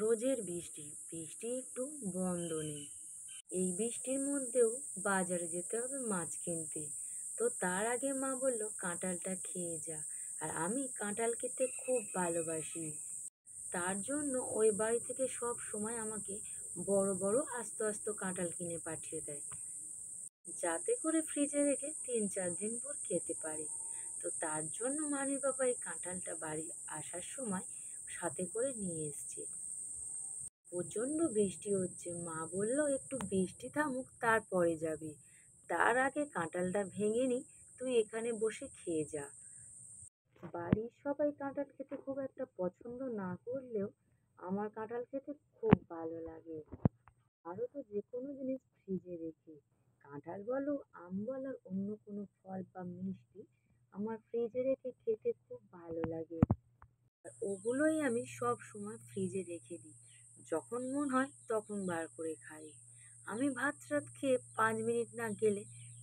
রোজের বৃষ্টি, বৃষ্টি একটু বন্ধ নেই। এই বৃষ্টির মধ্যেও বাজারে যেতে হবে মাছ কিনতে। তো তার আগে মা বলল কাঁঠালটা খেয়ে যা। আর আমি কাঁঠাল খেতে খুব ভালোবাসি। তার জন্য ওই বাড়ি থেকে সব সময় আমাকে বড় বড় আস্ত আস্ত কাঁঠাল কিনে পাঠিয়ে দেয়, যাতে করে ফ্রিজে রেখে 3-4 দিন পর খেতে পারি। তো তার জন্য মানির বাবা এই কাঁঠালটা বাড়ি আসার সময় সাথে করে নিয়ে এসছে। প্রচণ্ড বৃষ্টি হচ্ছে, মা বলল একটু বৃষ্টি থামুক তারপরে যাবি, তার আগে কাঁঠালটা ভেঙে নি, তুই এখানে বসে খেয়ে যা। বাড়ির সবাই কাঁঠাল খেতে খুব একটা পছন্দ না করলেও আমার কাঁঠাল খেতে খুব ভালো লাগে। আরও তো যে কোনো জিনিস ফ্রিজে রেখে, কাঁঠাল বলো, আম বলো, অন্য কোনো ফল বা মিষ্টি আমার ফ্রিজে রেখে খেতে খুব ভালো লাগে। আর ওগুলোই আমি সব সময় ফ্রিজে রেখে দিই, যখন মন হয় তখন বার করে খাই। আমি ভাত রাত খেয়ে 5 মিনিট না গেলে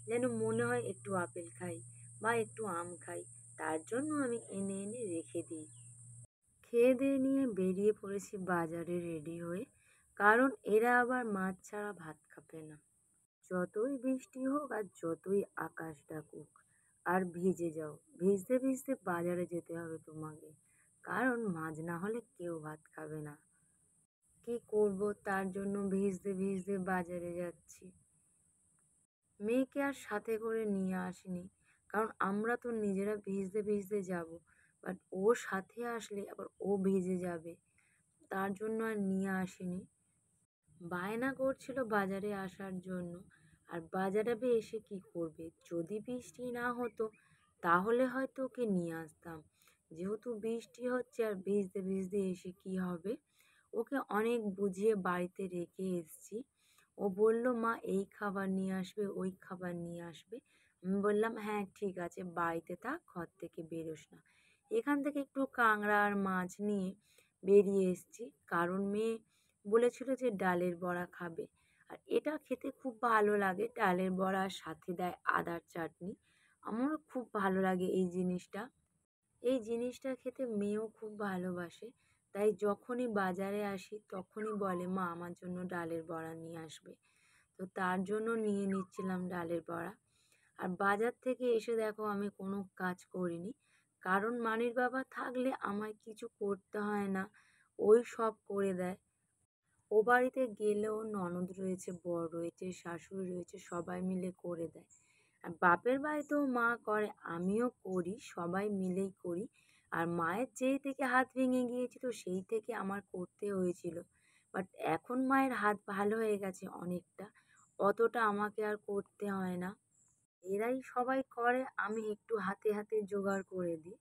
যেন মনে হয় একটু আপেল খাই বা একটু আম খাই। তার জন্য আমি এনে এনে রেখে দিই। খেয়ে দিয়ে নিয়ে বেরিয়ে পড়েছি বাজারে রেডি হয়ে, কারণ এরা আবার মাছ ছাড়া ভাত খাবে না। যতই বৃষ্টি হোক আর যতই আকাশ ডাকুক, আর ভিজে যাও, ভিজতে ভিজতে বাজারে যেতে হবে তোমাকে, কারণ মাছ না হলে কেউ ভাত খাবে না। কি করব, তার জন্য ভিজতে ভিজতে বাজারে যাচ্ছি। মেয়েকে আর সাথে করে নিয়ে আসিনি, কারণ আমরা তো নিজেরা ভিজতে ভিজতে যাব, বাট ও সাথে আসলে আবার ও ভিজে যাবে, তার জন্য আর নিয়ে আসিনি। বায়না করছিল বাজারে আসার জন্য। আর বাজারে এসে কি করবে, যদি বৃষ্টি না হতো তাহলে হয়তো ওকে নিয়ে আসতাম। যেহেতু বৃষ্টি হচ্ছে আর ভিজতে ভিজতে এসে কি হবে, ওকে অনেক বুঝিয়ে বাড়িতে রেখে এসেছি। ও বলল মা এই খাবার নিয়ে আসবে, ওই খাবার নিয়ে আসবে। আমি বললাম হ্যাঁ ঠিক আছে, বাড়িতে থাক, ঘর থেকে বেরোস না। এখান থেকে একটু কাঁকড়া আর মাছ নিয়ে বেরিয়ে এসেছি, কারণ মেয়ে বলেছিল যে ডালের বড়া খাবে। আর এটা খেতে খুব ভালো লাগে, ডালের বড়ার সাথে দেয় আদার চাটনি। আমারও খুব ভালো লাগে এই জিনিসটা। এই জিনিসটা খেতে মেয়েও খুব ভালোবাসে। তাই যখনই বাজারে আসি তখনই বলে মা আমার জন্য ডালের বড়া নিয়ে আসবে। তো তার জন্য নিয়ে নিচ্ছিলাম ডালের বড়া। আর বাজার থেকে এসে দেখো আমি কোনো কাজ করিনি, কারণ মানির বাবা থাকলে আমায় কিছু করতে হয় না, ওই সব করে দেয়। ও বাড়িতে গেলেও ননদ রয়েছে, বর রয়েছে, শাশুড়ি রয়েছে, সবাই মিলে করে দেয়। আর বাপের বাড়িতেও মা করে, আমিও করি, সবাই মিলেই করি। আর মায়ের যেই থেকে হাত ভেঙে গিয়েছিল সেই থেকে আমার করতে হয়েছিল, বাট এখন মায়ের হাত ভালো হয়ে গেছে অনেকটা, অতটা আমাকে আর করতে হয় না। এরাই সবাই করে, আমি একটু হাতে হাতে জোগাড় করে দিই,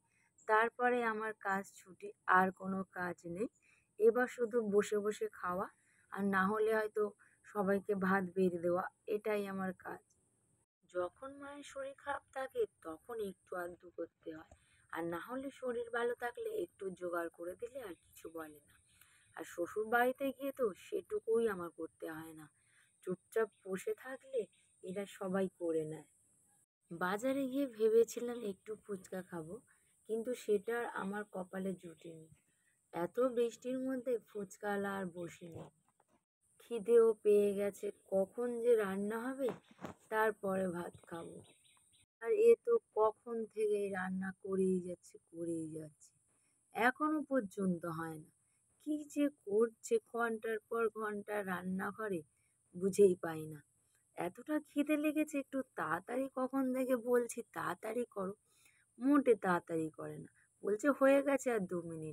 তারপরে আমার কাজ ছুটি, আর কোনো কাজ নেই। এবার শুধু বসে বসে খাওয়া, আর না হলে হয়তো সবাইকে ভাত বেড়ে দেওয়া, এটাই আমার কাজ। যখন মায়ের শরীর খারাপ থাকে তখন একটু আধটু করতে হয়, আর না হলে শরীর ভালো থাকলে একটু জোগাড় করে দিলে আর কিছু বলে না। আর শ্বশুর বাড়িতে গিয়ে তো সেটুকুই আমার করতে হয় না, চুপচাপ বসে থাকলে এরা সবাই করে নেয়। বাজারে গিয়ে ভেবেছিলাম একটু ফুচকা খাবো, কিন্তু সেটা আর আমার কপালে জুটেনি। এত বৃষ্টির মধ্যে ফুচকাওয়ালা আর বসেনি। খিদেও পেয়ে গেছে, কখন যে রান্না হবে তারপরে ভাত খাবো। আর এ তো কখন থেকে রান্না করেই যাচ্ছে, এখনো পর্যন্ত হয় না। কি যে করছে ঘন্টার পর ঘন্টা রান্নাঘরে, বুঝেই পাই না। এতটা খিদে লেগেছে, একটু তাড়াতাড়ি কখন থেকে বলছি তাড়াতাড়ি করো, মোটে তাড়াতাড়ি করে না, বলছে হয়ে গেছে আর 2 মিনিট।